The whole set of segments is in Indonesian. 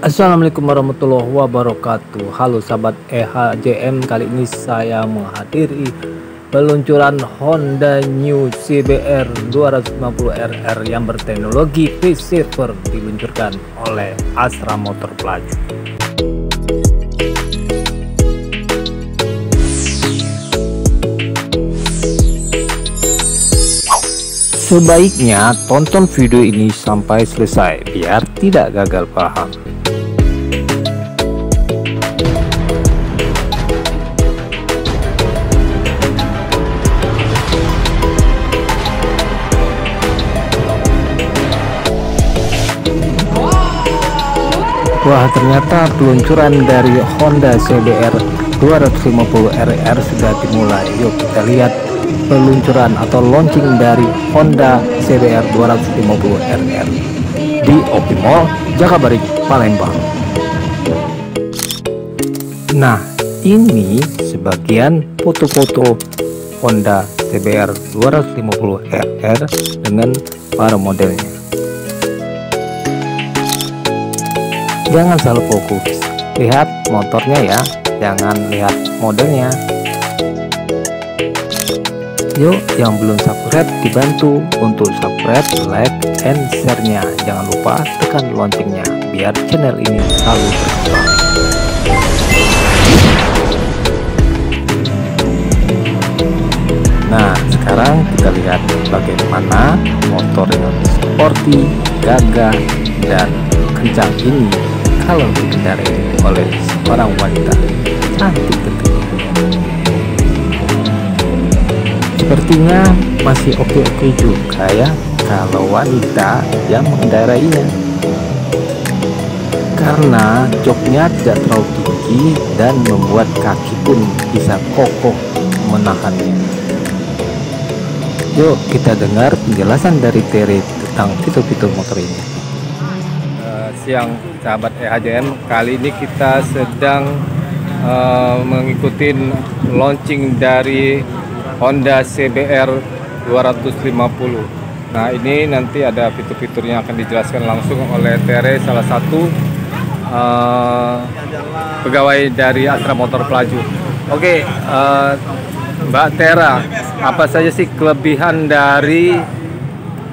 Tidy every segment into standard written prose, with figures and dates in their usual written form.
Assalamualaikum warahmatullahi wabarakatuh. Halo sahabat EHJM, kali ini saya menghadiri peluncuran Honda New CBR 250RR yang berteknologi V-Saver diluncurkan oleh Astra Motor Pelaju. Sebaiknya tonton video ini sampai selesai biar tidak gagal paham. Wah, ternyata peluncuran dari Honda CBR 250RR sudah dimulai. Yuk kita lihat peluncuran atau launching dari Honda CBR 250RR di OP Mall Jakabaring, Palembang. Nah, ini sebagian foto-foto Honda CBR 250RR dengan para modelnya. Jangan salah fokus, lihat motornya ya, jangan lihat modelnya. Yuk, yang belum subscribe dibantu untuk subscribe, like, and share-nya. Jangan lupa tekan loncengnya biar channel ini selalu berkembang. Nah, sekarang kita lihat bagaimana motor yang sporty, gagah, dan kencang ini kalau dikendarai oleh seorang wanita cantik tentunya. Sepertinya masih oke-oke juga ya kalau wanita yang mengendarainya, karena joknya tidak terlalu tinggi dan membuat kaki pun bisa kokoh menahannya. Yuk kita dengar penjelasan dari Tere tentang fitur-fitur motor ini. Siang sahabat EHJM, kali ini kita sedang mengikuti launching dari Honda CBR 250. Nah, ini nanti ada fitur-fiturnya akan dijelaskan langsung oleh Tere, salah satu pegawai dari Astra Motor Pelaju. Oke, Mbak Tera, apa saja sih kelebihan dari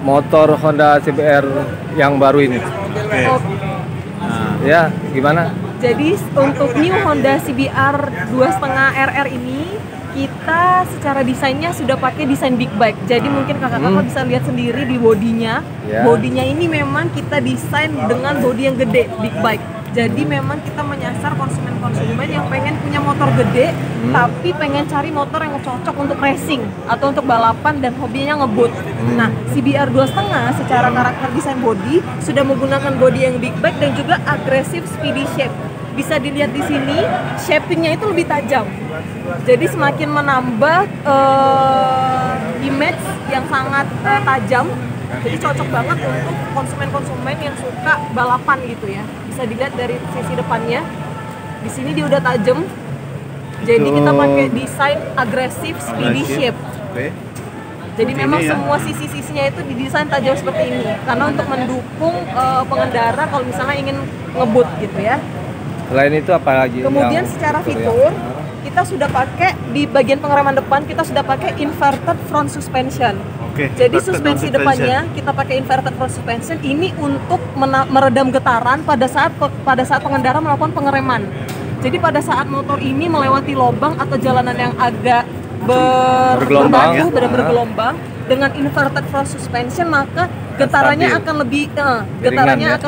motor Honda CBR yang baru ini? Ya, gimana? Jadi untuk new Honda CBR 2.5RR ini kita secara desainnya sudah pakai desain big bike. Jadi mungkin kakak-kakak bisa lihat sendiri di bodinya. Bodinya ini memang kita desain dengan bodi yang gede, big bike. Jadi memang kita menyasar konsumen-konsumen yang pengen punya motor gede, tapi pengen cari motor yang cocok untuk racing atau untuk balapan dan hobinya ngebut. Nah, CBR 2.5 secara karakter desain bodi sudah menggunakan bodi yang big bike dan juga agresif speedy shape. Bisa dilihat di sini, shapingnya itu lebih tajam. Jadi semakin menambah image yang sangat tajam. Jadi cocok banget untuk konsumen-konsumen yang suka balapan gitu ya. Bisa dilihat dari sisi depannya. Di sini dia udah tajam. Jadi kita pakai desain agresif speedy shape. Jadi memang semua sisi-sisinya itu didesain tajam seperti ini karena untuk mendukung pengendara kalau misalnya ingin ngebut gitu ya. Selain itu apa lagi? Kemudian secara fitur kita sudah pakai di bagian pengereman depan kita sudah pakai inverted front suspension. Jadi suspensi depannya kita pakai inverted front suspension ini untuk meredam getaran pada saat pengendara melakukan pengereman. Jadi pada saat motor ini melewati lubang atau jalanan yang agak berbatu, bergelombang dengan inverted front suspension maka getarannya akan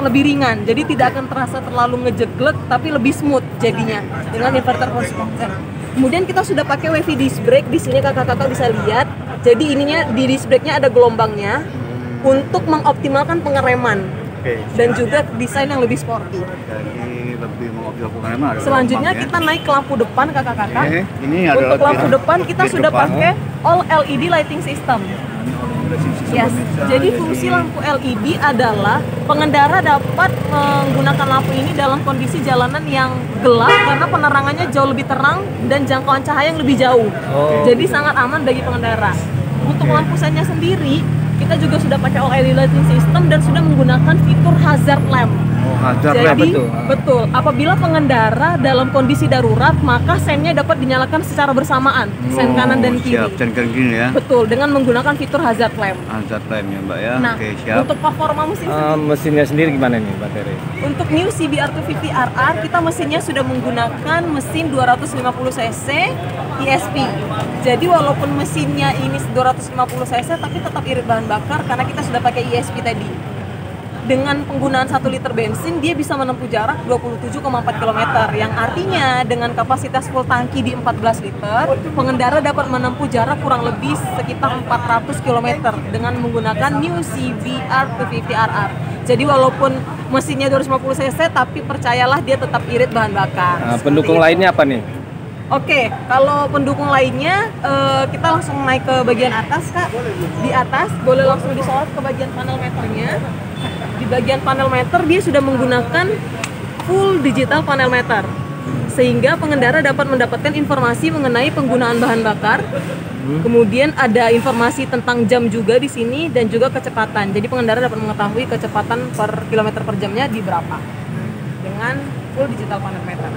lebih ringan. Jadi tidak akan terasa terlalu ngejeglek tapi lebih smooth jadinya dengan inverted front suspension. Kemudian kita sudah pakai wavy disc brake, di sini kakak-kakak bisa lihat. Jadi ininya di disc brake-nya ada gelombangnya untuk mengoptimalkan pengereman dan juga desain yang lebih sporty. Selanjutnya kita naik ke lampu depan kakak-kakak. Untuk lampu depan kita sudah pakai all LED lighting system. Yes. Jadi fungsi lampu LED adalah pengendara dapat menggunakan lampu ini dalam kondisi jalanan yang gelap karena penerangannya jauh lebih terang dan jangkauan cahaya yang lebih jauh. Jadi sangat aman bagi pengendara. Untuk lampu sennya sendiri, kita juga sudah pakai all LED lighting system dan sudah menggunakan fitur hazard lamp. hazard Jadi, lamp itu. betul. Apabila pengendara dalam kondisi darurat, maka sennya dapat dinyalakan secara bersamaan, sen kanan dan kiri. Siap, sen kanan kiri ya. Betul, dengan menggunakan fitur hazard lamp. Hazard lamp ya Mbak ya. Nah, Oke, siap. untuk performa mesin Mesinnya sendiri gimana nih Mbak Tere? untuk new CBR250RR, kita mesinnya sudah menggunakan mesin 250 cc ESP. Jadi walaupun mesinnya ini 250 cc, tapi tetap irit bahan bakar karena kita sudah pakai ESP tadi. Dengan penggunaan 1 liter bensin, dia bisa menempuh jarak 27,4 km, yang artinya dengan kapasitas full tangki di 14 liter, pengendara dapat menempuh jarak kurang lebih sekitar 400 km dengan menggunakan new CBR250RR. Jadi walaupun mesinnya 250 cc, tapi percayalah dia tetap irit bahan bakar. Nah, pendukung lainnya apa nih? Oke, kalau pendukung lainnya kita langsung naik ke bagian atas, Kak. Di atas boleh langsung disorot ke bagian panel meternya. Di bagian panel meter dia sudah menggunakan full digital panel meter, sehingga pengendara dapat mendapatkan informasi mengenai penggunaan bahan bakar. Kemudian ada informasi tentang jam juga di sini dan juga kecepatan. Jadi pengendara dapat mengetahui kecepatan per kilometer per jamnya di berapa dengan full digital panel meter.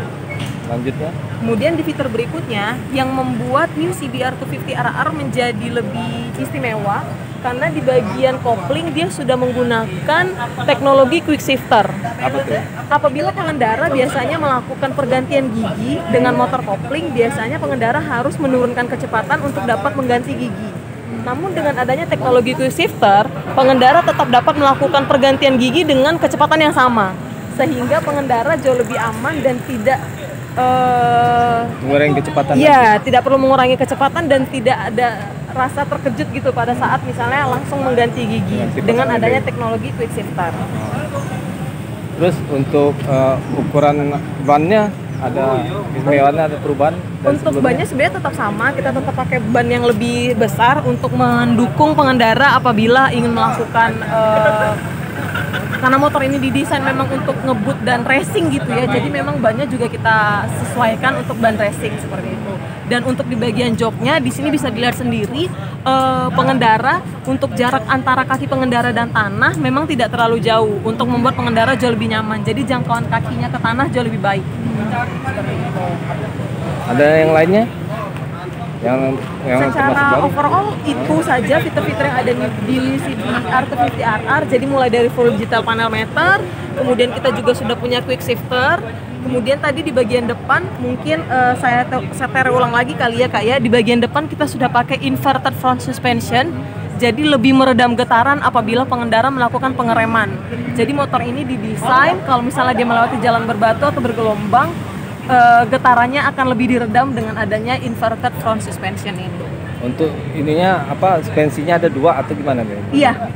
Lanjutnya. Kemudian di fitur berikutnya yang membuat new CBR250RR menjadi lebih istimewa karena di bagian kopling dia sudah menggunakan teknologi quick shifter. Apa tuh? Apabila pengendara biasanya melakukan pergantian gigi dengan motor kopling, biasanya pengendara harus menurunkan kecepatan untuk dapat mengganti gigi. Namun dengan adanya teknologi quick shifter, pengendara tetap dapat melakukan pergantian gigi dengan kecepatan yang sama, sehingga pengendara jauh lebih aman dan tidak mengurangi kecepatan. Iya, tidak perlu mengurangi kecepatan dan tidak ada rasa terkejut gitu pada saat misalnya langsung mengganti gigi dengan adanya teknologi quick shifter. Terus untuk ukuran bannya ada istimewaannya, ada perubahan? Untuk bannya sebenarnya tetap sama, kita tetap pakai ban yang lebih besar untuk mendukung pengendara apabila ingin melakukan karena motor ini didesain memang untuk ngebut dan racing gitu ya, jadi memang bannya juga kita sesuaikan untuk ban racing seperti itu. Dan untuk di bagian joknya di sini bisa dilihat sendiri pengendara untuk jarak antara kaki pengendara dan tanah memang tidak terlalu jauh untuk membuat pengendara jauh lebih nyaman. Jadi jangkauan kakinya ke tanah jauh lebih baik. Seperti itu. Ada yang lainnya? Yang Secara overall itu saja fitur-fitur yang ada di CBR250RR. Jadi mulai dari full digital panel meter, kemudian kita juga sudah punya quick shifter. Kemudian tadi di bagian depan mungkin saya setel ulang lagi kali ya Kak ya. Di bagian depan kita sudah pakai inverted front suspension. Jadi lebih meredam getaran apabila pengendara melakukan pengereman. Jadi motor ini didesain kalau misalnya dia melewati jalan berbatu atau bergelombang, getarannya akan lebih diredam dengan adanya inverted front suspension ini. Untuk ininya apa, suspensinya ada 2 atau gimana nih? Iya,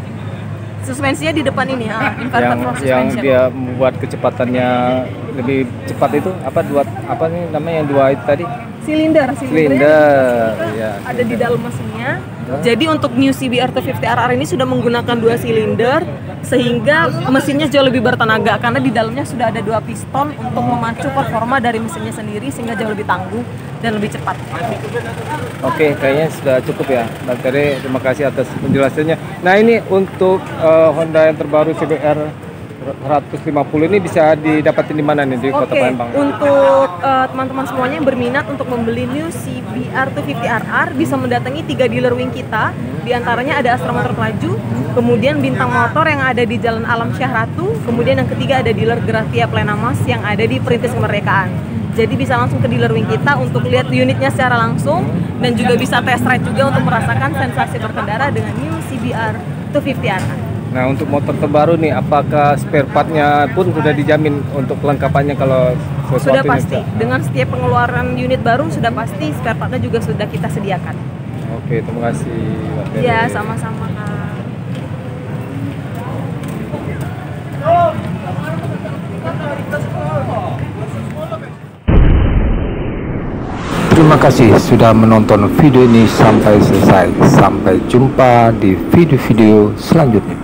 suspensinya di depan ini, inverted front yang suspension. dia membuat kecepatannya lebih cepat itu apa, 2 apa nih namanya yang 2 itu tadi? Silinder Ya, ada di dalam mesinnya. Jadi untuk new CBR250RR ini sudah menggunakan 2 silinder sehingga mesinnya jauh lebih bertenaga karena di dalamnya sudah ada 2 piston untuk memacu performa dari mesinnya sendiri sehingga jauh lebih tangguh dan lebih cepat. Oke, kayaknya sudah cukup ya Mbak Tere, terima kasih atas penjelasannya. Nah ini untuk Honda yang terbaru CBR 150 ini bisa didapatin di mana nih di Kota Palembang? Untuk teman-teman semuanya yang berminat untuk membeli new CBR250RR bisa mendatangi 3 dealer wing kita. Di antaranya ada Astra Motor Pelaju, kemudian Bintang Motor yang ada di Jalan Alam Syah Ratu, kemudian yang ketiga ada dealer Gratia Plenamas yang ada di Perintis Kemerdekaan. Jadi bisa langsung ke dealer wing kita untuk lihat unitnya secara langsung dan juga bisa test ride juga untuk merasakan sensasi berkendara dengan new CBR250RR. Nah untuk motor terbaru nih, apakah spare partnya pun sudah dijamin untuk kelengkapannya kalau sesuatu? Sudah pasti, dengan setiap pengeluaran unit baru sudah pasti spare partnya juga sudah kita sediakan. Oke, terima kasih Mbak Tere. Ya, sama-sama Kak. Terima kasih sudah menonton video ini sampai selesai. Sampai jumpa di video-video selanjutnya.